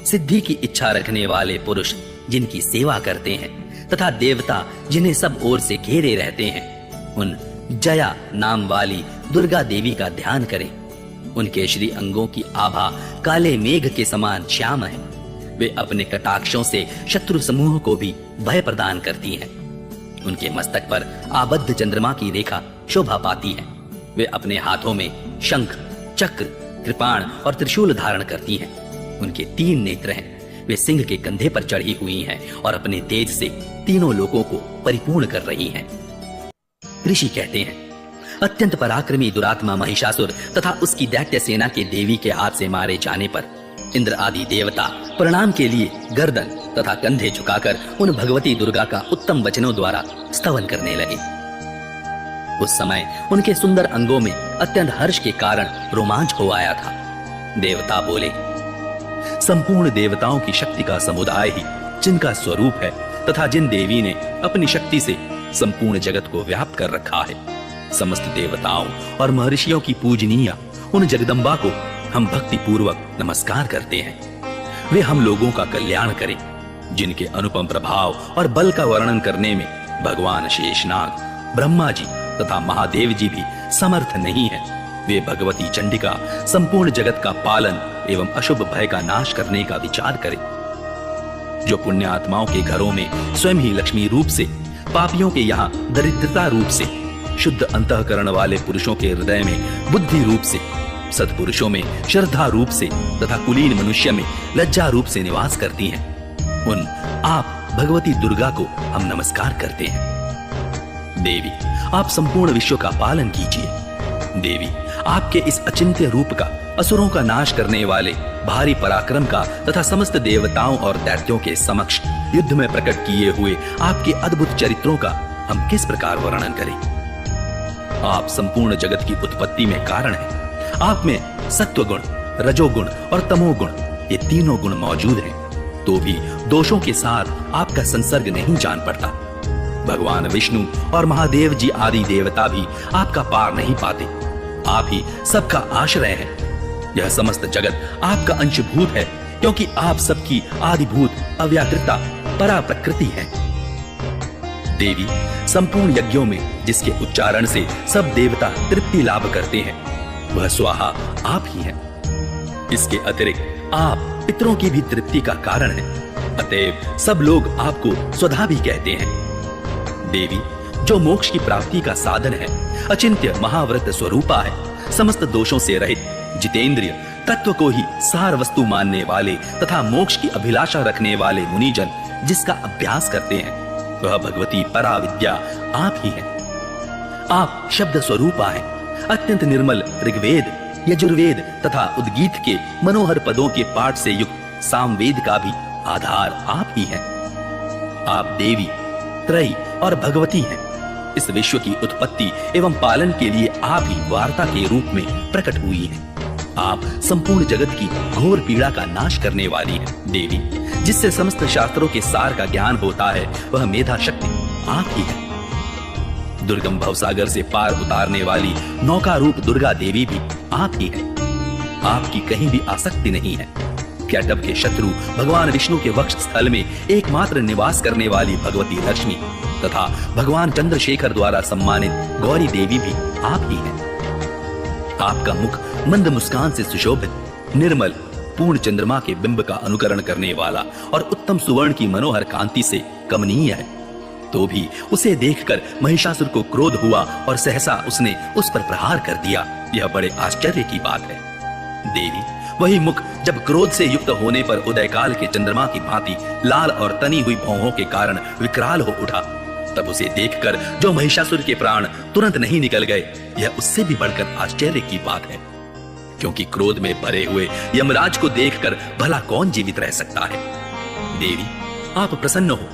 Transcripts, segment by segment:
सिद्धि की इच्छा रखने वाले पुरुष जिनकी सेवा करते हैं तथा देवता जिन्हें सब ओर से घेरे रहते हैं, उन जया नाम वाली दुर्गा देवी का ध्यान करें। उनके श्री अंगों की आभा काले मेघ के समान श्याम है। वे अपने कटाक्षों से शत्रु समूह को भी भय प्रदान करती हैं। उनके मस्तक पर आबद्ध चंद्रमा की रेखा शोभा पाती है। वे अपने हाथों में शंख, चक्र, कृपाण और त्रिशूल धारण करती हैं। उनके 3 नेत्र हैं। वे सिंह के कंधे पर चढ़ी हुई हैं और अपने तेज से तीनों लोकों को परिपूर्ण कर रही हैं। ऋषि कहते हैं, अत्यंत पराक्रमी दुरात्मा महिषासुर तथा उसकी दैत्य सेना के देवी के हाथ से मारे जाने पर इंद्र आदि देवता प्रणाम के लिए गर्दन तथा कंधे झुकाकर उन भगवती दुर्गा का उत्तम वचनों द्वारा स्तवन करने लगे। उस समय उनके सुंदर अंगों में अत्यंत हर्ष के कारण रोमांच हो आया था। देवता बोले, संपूर्ण देवताओं की शक्ति का समुदाय ही जिनका स्वरूप है तथा जिन देवी ने अपनी शक्ति से संपूर्ण जगत को व्याप्त कर रखा है, समस्त देवताओं और महर्षियों की पूजनीय उन जगदम्बा को हम भक्ति पूर्वक नमस्कार करते हैं। वे हम लोगों का कल्याण करें। जिनके अनुपम प्रभाव और बल का वर्णन करने में भगवान शेषनाग, ब्रह्मा जी तथा महादेव जी भी समर्थ नहीं है, वे भगवती चंडिका संपूर्ण जगत का पालन एवं अशुभ भय का नाश करने का विचार करें। जो पुण्यात्माओं के घरों में स्वयं ही लक्ष्मी रूप से, पापियों के यहाँ दरिद्रता रूप से, शुद्ध अंतःकरण वाले पुरुषों के हृदय में बुद्धि रूप से, सत्पुरुषों में श्रद्धा रूप से तथा कुलीन मनुष्य में लज्जा रूप से निवास करती हैं, उन आप भगवती दुर्गा को हम नमस्कार करते हैं। देवी, आप संपूर्ण विश्व का पालन कीजिए। देवी, आपके इस अचिंत्य रूप का, असुरों का नाश करने वाले भारी पराक्रम का तथा समस्त देवताओं और दैत्यों के समक्ष युद्ध में प्रकट किए हुए आपके अद्भुत चरित्रों का हम किस प्रकार वर्णन करें। आप संपूर्ण जगत की उत्पत्ति में कारण हैं। आप में सत्वगुण, रजोगुण और तमोगुण, ये तीनों गुण मौजूद हैं, तो भी दोषों के साथ आपका संसर्ग नहीं जान पड़ता। भगवान विष्णु और महादेव जी आदि देवता भी आपका पार नहीं पाते। आप ही सबका आश्रय हैं। यह समस्त जगत आपका अंशभूत है, क्योंकि आप सबकी आदिभूत अव्याकृता परा प्रकृति है। देवी, संपूर्ण यज्ञों में जिसके उच्चारण से सब देवता तृप्ति लाभ करते हैं, वह स्वाहा आप ही हैं। इसके अतिरिक्त आप पितरों की भी तृप्ति का कारण हैं। अतएव सब लोग आपको स्वधा भी कहते हैं। देवी, जो मोक्ष की प्राप्ति का साधन है, अचिंत्य महाव्रत स्वरूपा है, समस्त दोषों से रहित, जितेंद्रिय, तत्व को ही सार वस्तु मानने वाले तथा मोक्ष की अभिलाषा रखने वाले मुनिजन जिसका अभ्यास करते हैं, वह भगवती पराविद्या आप ही हैं। आप शब्द स्वरूपा हैं। अत्यंत निर्मल ऋग्वेद, यजुर्वेद तथा उद्गीत के मनोहर पदों के पाठ से युक्त सामवेद का भी आधार आप ही हैं। आप देवी, त्रयी और भगवती हैं। इस विश्व की उत्पत्ति एवं पालन के लिए आप ही वार्ता के रूप में प्रकट हुई हैं। आप संपूर्ण जगत की घोर पीड़ा का नाश करने वाली हैं। देवी, जिससे समस्त शास्त्रों के सार का ज्ञान होता है, वह मेधा शक्ति आप ही है। दुर्गम भवसागर से पार उतारने वाली नौका रूप दुर्गा देवी भी आप ही है। आपकी कहीं भी आसक्ति नहीं है। कैटभ के शत्रु भगवान विष्णु के वक्ष स्थल में एकमात्र निवास करने वाली भगवती लक्ष्मी तथा भगवान चंद्रशेखर द्वारा सम्मानित गौरी देवी भी आप ही हैं। आपका मुख मंद मुस्कान से सुशोभित, निर्मल, पूर्ण चंद्रमा के बिंब का अनुकरण करने वाला और उत्तम सुवर्ण की मनोहर कांति से कमनीय है। तो भी उसे देखकर महिषासुर को क्रोध हुआ और सहसा उसने उस पर प्रहार कर दिया। यह बड़े आश्चर्य की बात है। देवी, वही मुख जब क्रोध से युक्त होने पर उदयकाल के चंद्रमा की भांति लाल और तनी हुई भौहों के कारण विकराल हो उठा, तब उसे देखकर जो महिषासुर के प्राण तुरंत नहीं निकल गए, यह उससे भी बढ़कर आश्चर्य की बात है। क्योंकि क्रोध में भरे हुए यमराज को देखकर भला कौन जीवित रह सकता है। देवी, आप प्रसन्न हो।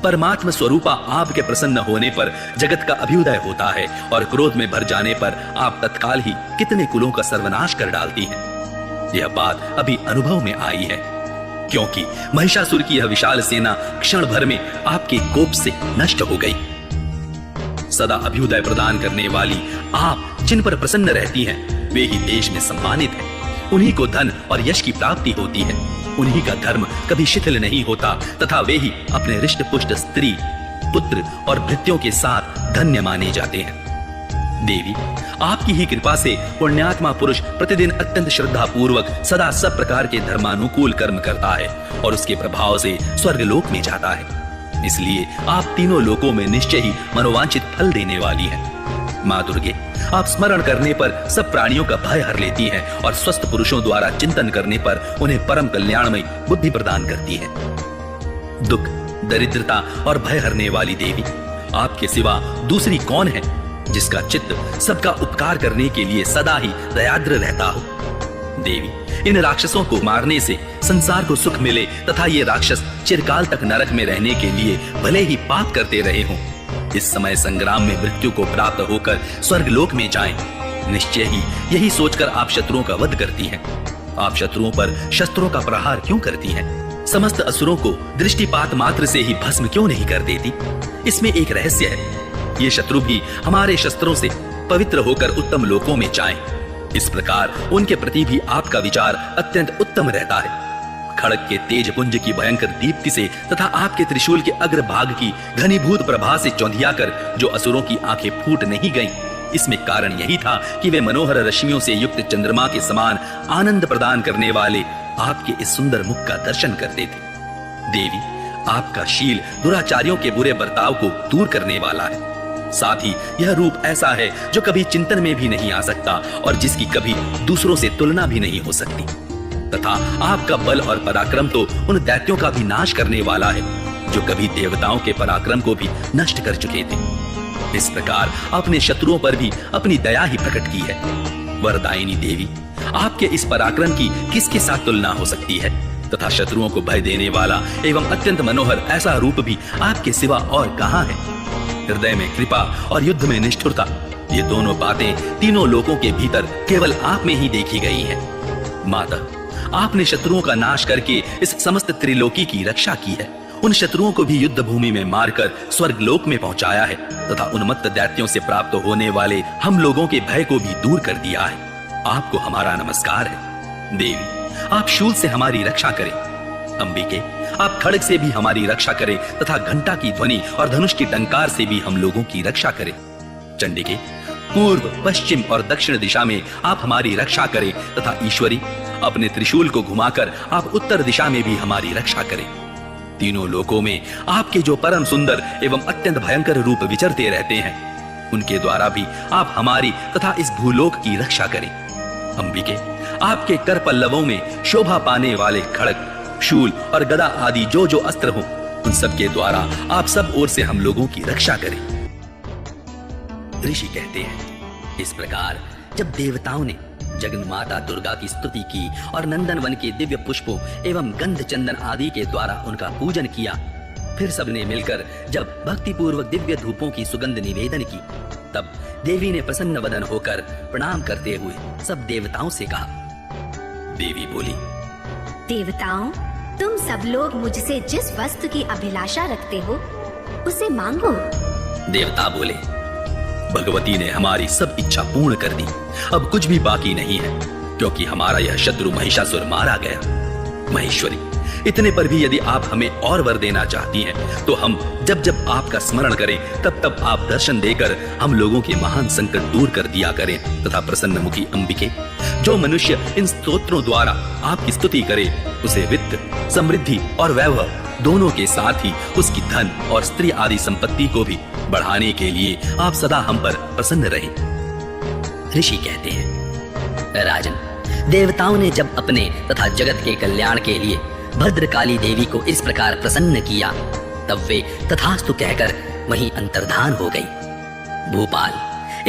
परमात्मा स्वरूपा आपके प्रसन्न होने पर जगत का अभ्युदय होता है और क्रोध में भर जाने पर आप तत्काल ही कितने कुलों का सर्वनाश कर डालती हैं। यह बात अभी अनुभव में आई है, क्योंकि महिषासुर की यह विशाल सेना क्षण भर में आपके कोप से नष्ट हो गई। सदा अभ्युदय प्रदान करने वाली आप जिन पर प्रसन्न रहती हैं, वे ही देश में सम्मानित हैं। उन्हीं को धन और यश की प्राप्ति होती है। उन्हीं का धर्म कभी शिथिल नहीं होता तथा वे ही अपने रिष्ट पुष्ट स्त्री, पुत्र और भृत्यों के साथ धन्य माने जाते हैं। देवी, आपकी ही कृपा से पुण्यात्मा पुरुष प्रतिदिन अत्यंत श्रद्धा पूर्वक सदा सब प्रकार के धर्मानुकूल कर्म करता है और उसके प्रभाव से स्वर्गलोक में जाता है। इसलिए आप तीनों लोकों में निश्चय ही मनोवांछित फल देने वाली हैं। माँ दुर्गे, आप स्मरण करने पर सब प्राणियों का भय हर लेती हैं और स्वस्थ पुरुषों द्वारा चिंतन करने पर उन्हें परम कल्याणमयी बुद्धि प्रदान करती हैं। दुख, दरिद्रता और भय हरने वाली देवी, आपके सिवा दूसरी कौन है जिसका चित्त सबका उपकार करने के लिए सदा ही दयाद्र रहता हो। देवी, इन राक्षसों को मारने से संसार को सुख मिले तथा ये राक्षस चिरकाल तक नरक में रहने के लिए भले ही पाप करते रहे हों, इस समय संग्राम में मृत्यु को प्राप्त होकर स्वर्गलोक में जाएं। निश्चय ही यही सोचकर आप शत्रुओं का वध करती हैं। आप शत्रुओं पर शस्त्रों का प्रहार क्यों करती हैं? समस्त असुरों को दृष्टिपात मात्र से ही भस्म क्यों नहीं कर देती? इसमें एक रहस्य है। ये शत्रु भी हमारे शस्त्रों से पवित्र होकर उत्तम लोकों में जाएं। इस प्रकार उनके प्रति भी आपका विचार अत्यंत उत्तम रहता है। खड़ग के तेज पुंज की भयंकर दीप्ति से तथा आपके त्रिशूल के अग्रभाग की घनीभूत प्रभा से चौंधिया कर जो असुरों की आंखें फूट नहीं गईं, इसमें कारण यही था कि वे मनोहर रश्मियों से युक्त चंद्रमा के समान आनंद प्रदान करने वाले आपके इस सुंदर मुख का दर्शन करते थे। देवी, आपका शील दुराचारियों के बुरे बर्ताव को दूर करने वाला है। साथ ही यह रूप ऐसा है जो कभी चिंतन में भी नहीं आ सकता और जिसकी कभी दूसरों से तुलना भी नहीं हो सकती। तथा आपका बल और पराक्रम तो उन दैत्यों का भी नाश करने वाला है जो कभी देवताओं के पराक्रम को भी नष्ट कर चुके थे। इस प्रकार अपने शत्रुओं पर भी अपनी दया ही प्रकट की है। वरदायिनी देवी, आपके इस पराक्रम की किसके साथ तुलना हो सकती है? तथा शत्रुओं को भय देने वाला एवं अत्यंत मनोहर ऐसा रूप भी आपके सिवा और कहाँ है? हृदय में कृपा और युद्ध में निष्ठुरता, ये दोनों बातें तीनों लोकों के भीतर केवल आप में ही देखी गई हैं। माता, आपने शत्रुओं का नाश करके इस समस्त त्रिलोकी की रक्षा की है। उन शत्रुओं को भी युद्ध भूमि में मारकर स्वर्गलोक में पहुंचाया है तथा उन्मत्त दैत्यों से प्राप्त होने वाले हम लोगों के भय को भी दूर कर दिया है। आपको हमारा नमस्कार है। देवी, आप शूल से हमारी रक्षा करें। अंबिके, आप खड़ग से भी हमारी रक्षा करें तथा घंटा की ध्वनि और धनुष की टंकार से भी हम लोगों की रक्षा करें। चंडिके, पूर्व, पश्चिम और दक्षिण दिशा में आप हमारी रक्षा करें तथा ईश्वरी, अपने त्रिशूल को घुमाकर आप उत्तर दिशा में भी हमारी रक्षा करें। तीनों लोकों में आपके जो परम सुंदर एवं अत्यंत भयंकर रूप विचरते रहते हैं, उनके द्वारा भी आप हमारी तथा इस भूलोक की रक्षा करें। अंबिके, आपके कर पल्लवों में शोभा पाने वाले खड़ग, शूल और गदा आदि जो जो अस्त्र हो, उन सब के द्वारा आप सब ओर से हम लोगों की रक्षा करें। ऋषि कहते हैं, इस प्रकार जब देवताओं ने जगन्माता दुर्गा की स्तुति की और नंदन वन के दिव्य पुष्पों एवं गंध चंदन आदि के द्वारा उनका पूजन किया, फिर सबने मिलकर जब भक्ति पूर्वक दिव्य धूपों की सुगंध निवेदन की, तब देवी ने प्रसन्न वदन होकर प्रणाम करते हुए सब देवताओं से कहा। देवी बोली, देवताओं, तुम सब लोग मुझसे जिस वस्तु की अभिलाषा रखते हो उसे मांगो। देवता बोले, भगवती ने हमारी सब इच्छा पूर्ण कर दी। अब कुछ भी बाकी नहीं है, क्योंकि हमारा यह शत्रु महिषासुर मारा गया। महेश्वरी, इतने पर भी यदि आप हमें और वर देना चाहती हैं, तो हम जब जब आपका स्मरण करें तब तब आप दर्शन देकर हम लोगों के महान संकट दूर कर दिया करें। तथा प्रसन्न मुखी अंबिके, जो मनुष्य इन स्तोत्रों द्वारा आपकी स्तुति करे, उसे वित्त, समृद्धि और वैभव दोनों के साथ ही उसकी धन और स्त्री आदि संपत्ति को भी बढ़ाने के लिए आप सदा हम पर प्रसन्न रहें। ऋषि कहते हैं, राजन, देवताओं ने जब अपने तथा जगत के कल्याण के लिए भद्रकाली देवी को इस प्रकार प्रसन्न किया, तब वे तथास्तु कहकर वहीं अंतर्धान हो गई। भूपाल,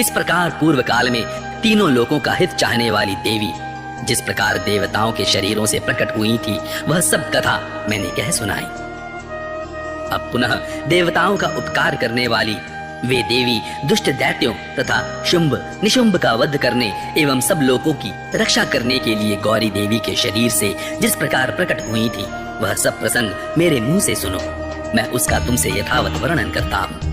इस प्रकार पूर्व काल में तीनों लोकों का हित चाहने वाली देवी जिस प्रकार देवताओं के शरीरों से प्रकट हुई थी, वह सब कथा मैंने कह सुनाई। अब पुनः देवताओं का उपकार करने वाली वे देवी दुष्ट दैत्यों तथा शुंभ निशुंभ का वध करने एवं सब लोगों की रक्षा करने के लिए गौरी देवी के शरीर से जिस प्रकार प्रकट हुई थी, वह सब प्रसंग मेरे मुंह से सुनो। मैं उसका तुमसे यथावत वर्णन करता हूँ।